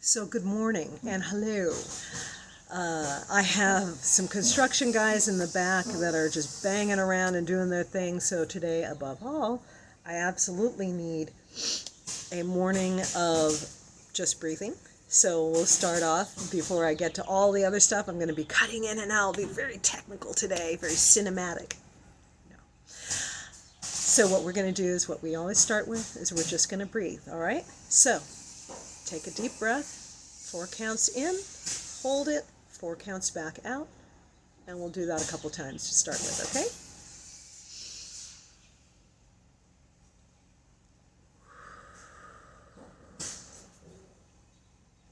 So good morning and hello. I have some construction guys in the back that are just banging around and doing their thing. So today, above all, I absolutely need a morning of just breathing. So we'll start off. Before I get to all the other stuff, I'm going to be cutting in and out. I'll be very technical today, very cinematic. No. So what we're going to do is what we always start with is we're just going to breathe, all right? So take a deep breath, 4 counts in, hold it, 4 counts back out, and we'll do that a couple times to start with, okay?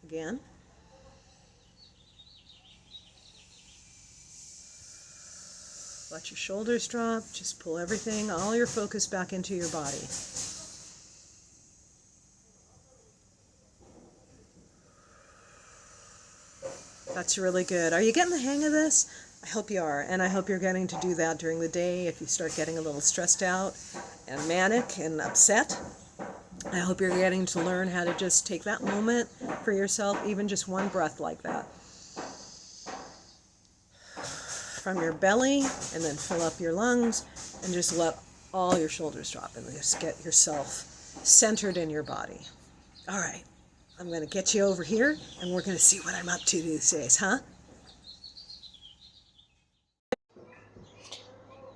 Again. Let your shoulders drop, just pull everything, all your focus back into your body. That's really good. Are you getting the hang of this? I hope you are, and I hope you're getting to do that during the day if you start getting a little stressed out and manic and upset. I hope you're getting to learn how to just take that moment for yourself, even just one breath like that. From your belly, and then fill up your lungs, and just let all your shoulders drop, and just get yourself centered in your body. All right. I'm going to get you over here, and we're going to see what I'm up to these days, huh?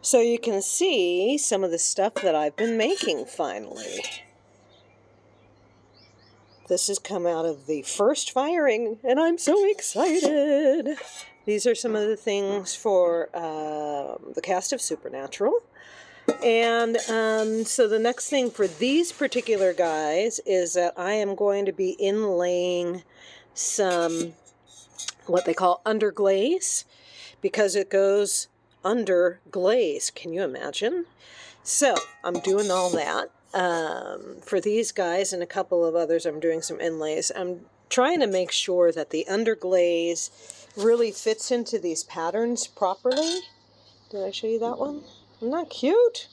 So you can see some of the stuff that I've been making finally. This has come out of the first firing, and I'm so excited. These are some of the things for the cast of Supernatural. And so the next thing for these particular guys is that I am going to be inlaying some what they call underglaze, because it goes under glaze. Can you imagine? So I'm doing all that. For these guys and a couple of others, I'm doing some inlays. I'm trying to make sure that the underglaze really fits into these patterns properly. Did I show you that one? Isn't that cute?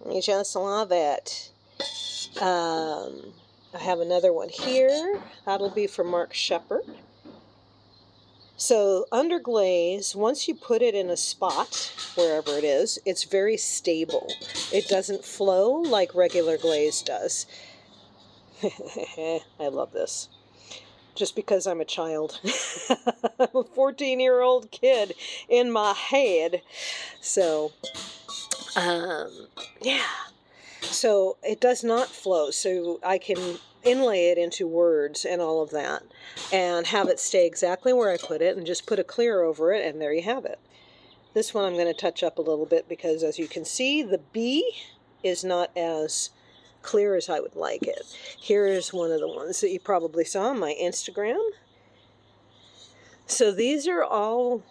You just love it. I have another one here. That'll be for Mark Shepard. So underglaze, once you put it in a spot, wherever it is, it's very stable. It doesn't flow like regular glaze does. I love this. Just because I'm a child. I'm a 14-year-old kid in my head. So, yeah. So it does not flow, so I can inlay it into words and all of that and have it stay exactly where I put it and just put a clear over it, and there you have it. This one I'm going to touch up a little bit because, as you can see, the B is not as clear as I would like it. Here is one of the ones that you probably saw on my Instagram. So these are all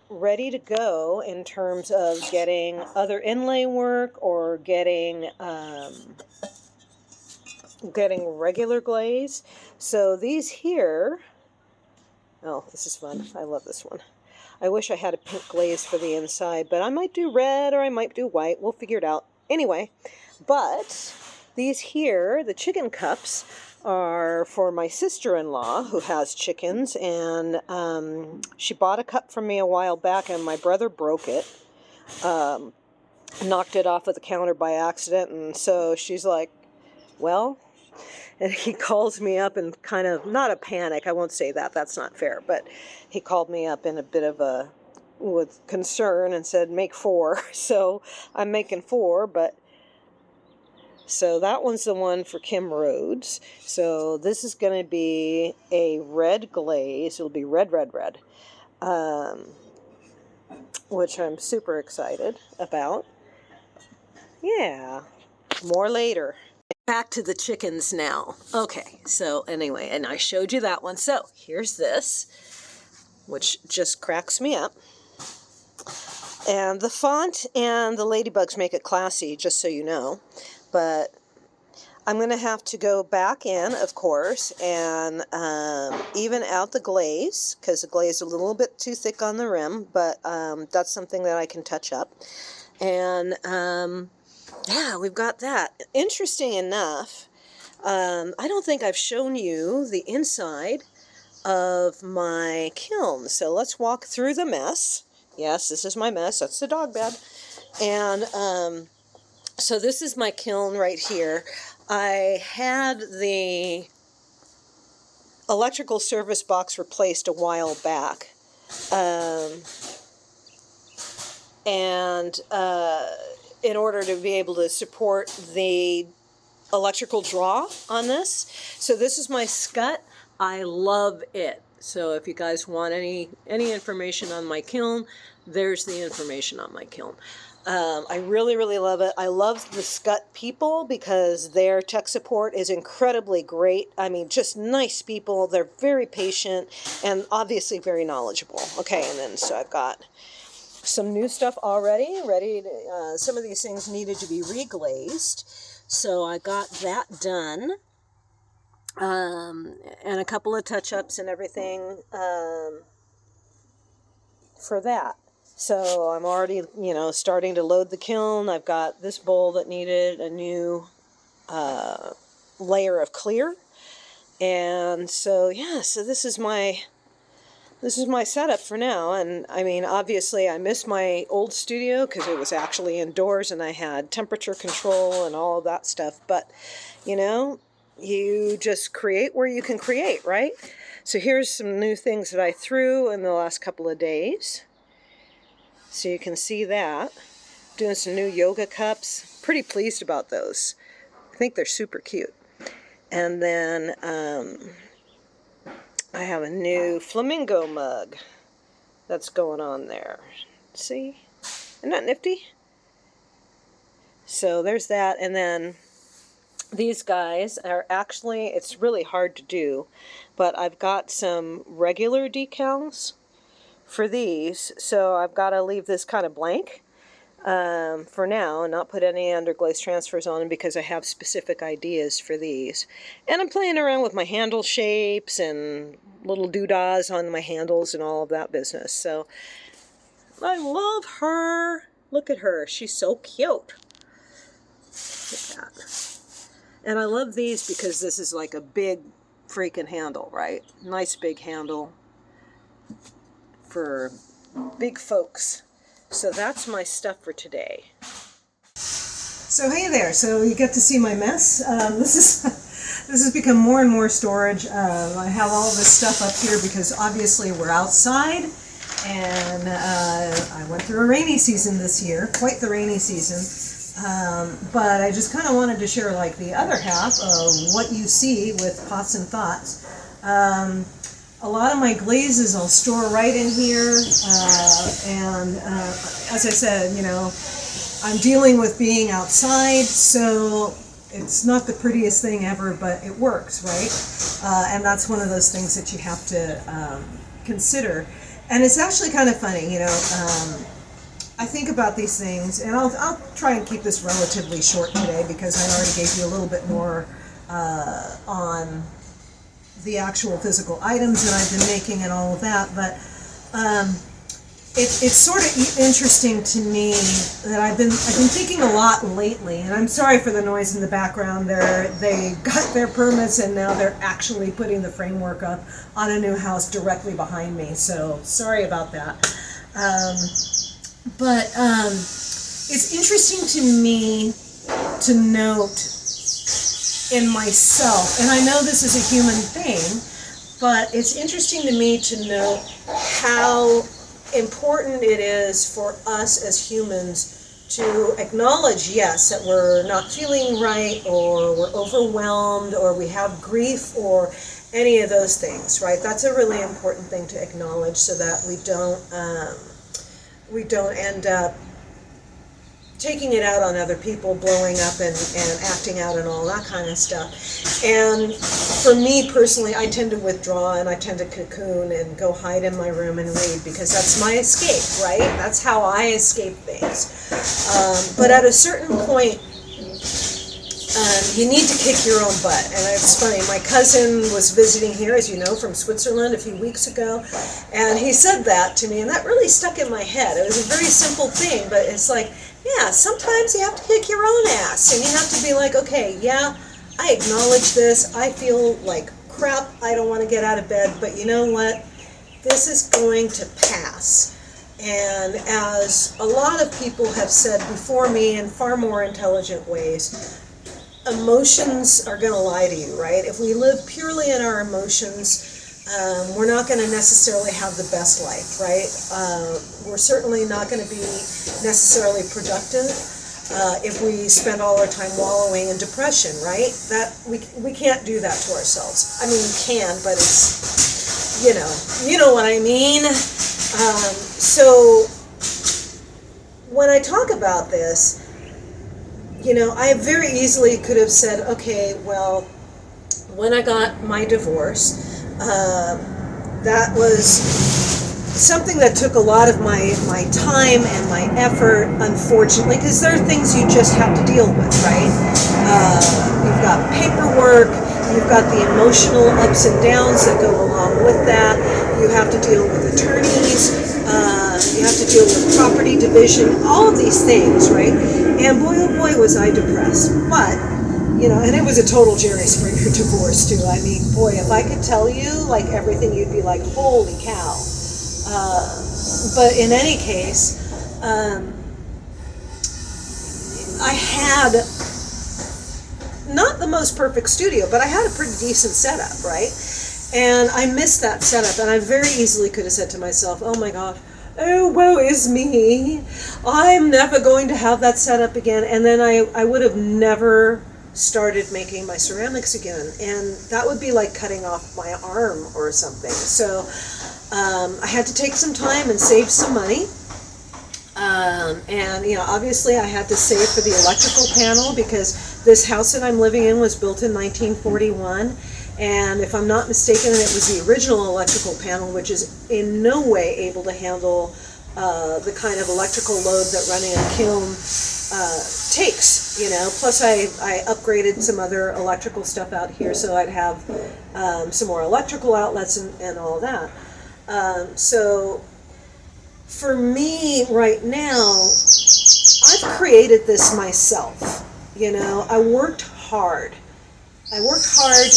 ready to go in terms of getting other inlay work or getting regular glaze. So these here, oh, this is fun. I love this one. I wish I had a pink glaze for the inside, but I might do red or I might do white. We'll figure it out. Anyway, but these here, the chicken cups, are for my sister-in-law who has chickens, and she bought a cup from me a while back, and my brother broke it, knocked it off of the counter by accident, and so she's like, well, and he calls me up in kind of, not a panic, I won't say that, that's not fair, but he called me up in a bit of with concern and said, make 4, so I'm making 4, but so that one's the one for Kim Rhodes. So this is going to be a red glaze. It'll be red, red, red, which I'm super excited about. Yeah, more later. Back to the chickens now. Okay, so anyway, and I showed you that one. So here's this, which just cracks me up. And the font and the ladybugs make it classy, just so you know. But I'm going to have to go back in, of course, and even out the glaze, because the glaze is a little bit too thick on the rim, but that's something that I can touch up. And yeah, we've got that. Interesting enough, I don't think I've shown you the inside of my kiln. So let's walk through the mess. Yes, this is my mess. That's the dog bed. And so this is my kiln right here. I had the electrical service box replaced a while back. And in order to be able to support the electrical draw on this. So this is my scut. I love it. So if you guys want any information on my kiln, there's the information on my kiln. I really, really love it. I love the Scut people because their tech support is incredibly great. I mean, just nice people. They're very patient and obviously very knowledgeable. Okay, and then so I've got some new stuff already ready. Some of these things needed to be reglazed, so I got that done. And a couple of touch-ups and everything for that. So I'm already, starting to load the kiln. I've got this bowl that needed a new layer of clear. And so, yeah, so this is my setup for now. And I mean, obviously I miss my old studio because it was actually indoors and I had temperature control and all of that stuff. But, you just create where you can create, right? So here's some new things that I threw in the last couple of days. So you can see that. Doing some new yoga cups. Pretty pleased about those. I think they're super cute. And then I have a new flamingo mug that's going on there. See? Isn't that nifty? So there's that. And then these guys are actually, it's really hard to do, but I've got some regular decals for these, so I've got to leave this kind of blank for now and not put any underglaze transfers on them because I have specific ideas for these. And I'm playing around with my handle shapes and little doodahs on my handles and all of that business. So I love her. Look at her. She's so cute. Look at that. And I love these because this is like a big freaking handle, right? Nice big handle for big folks. So that's my stuff for today. So hey there, so you get to see my mess. This has become more and more storage. I have all this stuff up here because obviously we're outside, and I went through a rainy season this year, quite the rainy season. But I just kind of wanted to share like the other half of what you see with Pots and Thoughts. A lot of my glazes I'll store right in here, and as I said, I'm dealing with being outside, so it's not the prettiest thing ever, but it works, right? And that's one of those things that you have to consider. And it's actually kind of funny, I think about these things, and I'll try and keep this relatively short today because I already gave you a little bit more on the actual physical items that I've been making and all of that, but it's sort of interesting to me that I've been thinking a lot lately, and I'm sorry for the noise in the background. They got their permits and now they're actually putting the framework up on a new house directly behind me, so sorry about that. But it's interesting to me to note in myself, and I know this is a human thing, but it's interesting to me to note how important it is for us as humans to acknowledge, yes, that we're not feeling right, or we're overwhelmed, or we have grief, or any of those things, right? That's a really important thing to acknowledge so that we don't end up taking it out on other people, blowing up and acting out and all that kind of stuff. And for me personally, I tend to withdraw and I tend to cocoon and go hide in my room and read because that's my escape, right? That's how I escape things. But at a certain point, you need to kick your own butt. And it's funny, my cousin was visiting here, as you know, from Switzerland a few weeks ago, and he said that to me, and that really stuck in my head. It was a very simple thing, but it's like, yeah, sometimes you have to kick your own ass, and you have to be like, okay, yeah, I acknowledge this, I feel like crap, I don't want to get out of bed, but you know what? This is going to pass. And as a lot of people have said before me in far more intelligent ways, emotions are going to lie to you, right? If we live purely in our emotions, we're not going to necessarily have the best life, right? We're certainly not going to be necessarily productive if we spend all our time wallowing in depression, right? That we can't do that to ourselves. I mean, we can, but it's, you know what I mean. So when I talk about this, I very easily could have said, okay, well, when I got my divorce, that was something that took a lot of my time and my effort, unfortunately, because there are things you just have to deal with, right? You've got paperwork, you've got the emotional ups and downs that go along with that, you have to deal with attorneys, you have to deal with property division, all of these things, right? And boy, oh boy, was I depressed. But, and it was a total Jerry Springer divorce too. I mean, boy, if I could tell you, like, everything, you'd be like, holy cow. But in any case, I had not the most perfect studio, but I had a pretty decent setup, right? And I missed that setup, and I very easily could have said to myself, oh my God, oh, woe is me. I'm never going to have that setup again. And then I would have never started making my ceramics again. And that would be like cutting off my arm or something. So I had to take some time and save some money. And obviously I had to save for the electrical panel because this house that I'm living in was built in 1941. And if I'm not mistaken, it was the original electrical panel, which is in no way able to handle the kind of electrical load that running a kiln takes, Plus I upgraded some other electrical stuff out here so I'd have some more electrical outlets and all that. So for me right now, I've created this myself. I worked hard. I worked hard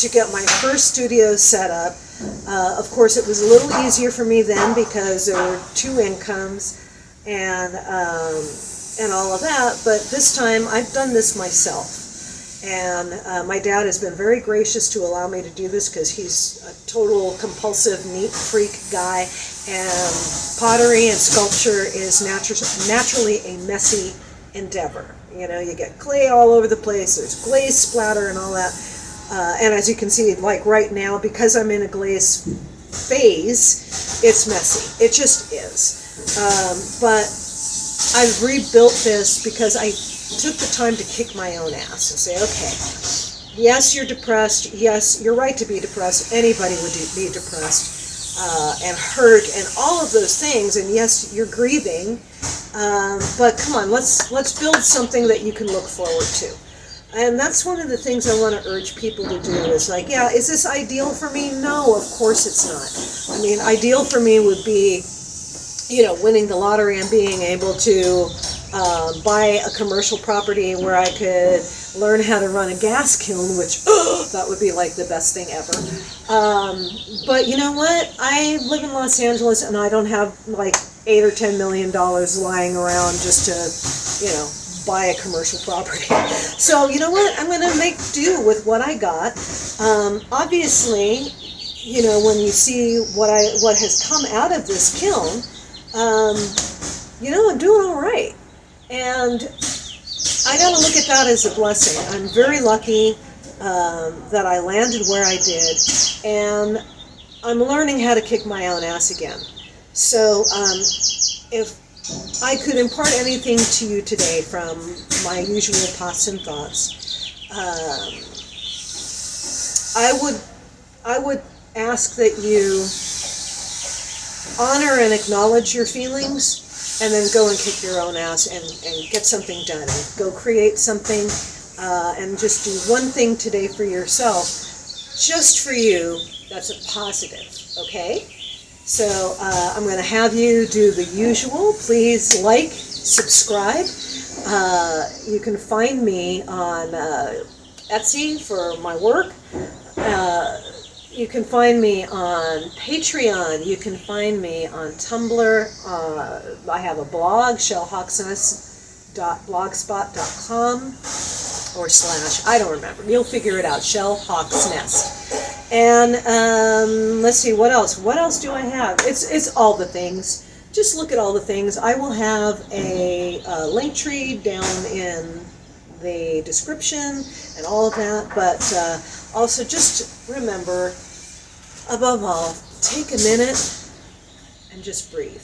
to get my first studio set up. Of course, it was a little easier for me then because there were two incomes and all of that. But this time, I've done this myself. And my dad has been very gracious to allow me to do this because he's a total compulsive neat freak guy. And pottery and sculpture is naturally a messy endeavor. You get clay all over the place, there's glaze splatter and all that. And as you can see, like right now, because I'm in a glaze phase, it's messy. It just is. But I've rebuilt this because I took the time to kick my own ass and say, okay, yes, you're depressed. Yes, you're right to be depressed. Anybody would be depressed and hurt and all of those things. And yes, you're grieving. But come on, let's build something that you can look forward to. And that's one of the things I want to urge people to do is like, yeah, is this ideal for me? No, of course it's not. I mean, ideal for me would be, winning the lottery and being able to buy a commercial property where I could learn how to run a gas kiln, which, that would be like the best thing ever. But you know what? I live in Los Angeles and I don't have like $8 or $10 million lying around just to, buy a commercial property. So you know what? I'm going to make do with what I got. Obviously, when you see what has come out of this kiln, I'm doing all right. And I got to look at that as a blessing. I'm very lucky that I landed where I did, and I'm learning how to kick my own ass again. So if I could impart anything to you today from my usual thoughts and thoughts, I would ask that you honor and acknowledge your feelings, and then go and kick your own ass and get something done. And go create something, and just do one thing today for yourself, just for you, that's a positive, okay? So I'm going to have you do the usual. Please like, subscribe. You can find me on Etsy for my work. You can find me on Patreon. You can find me on Tumblr. I have a blog, shellhawksnest.blogspot.com or / I don't remember. You'll figure it out. Shellhawks Nest. And let's see, what else? What else do I have? It's all the things. Just look at all the things. I will have a link tree down in the description and all of that. But also just remember, above all, take a minute and just breathe.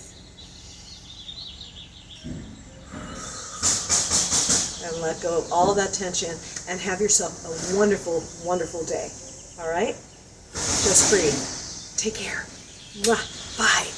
And let go of all of that tension and have yourself a wonderful, wonderful day. All right? Just breathe. Take care. Mwah. Bye.